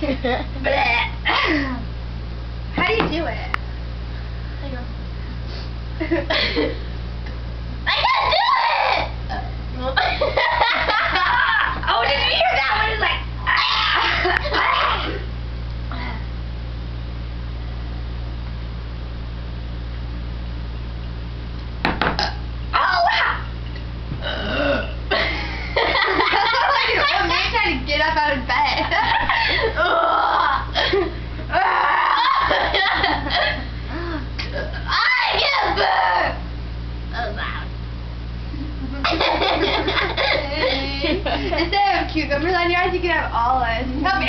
How do you do it? Hang on. I can't do it! Oh, did you hear that one? It's like... Get up out of bed. I get burned. Oh, wow. Instead of cucumbers on your eyes, you can have olives. Help me.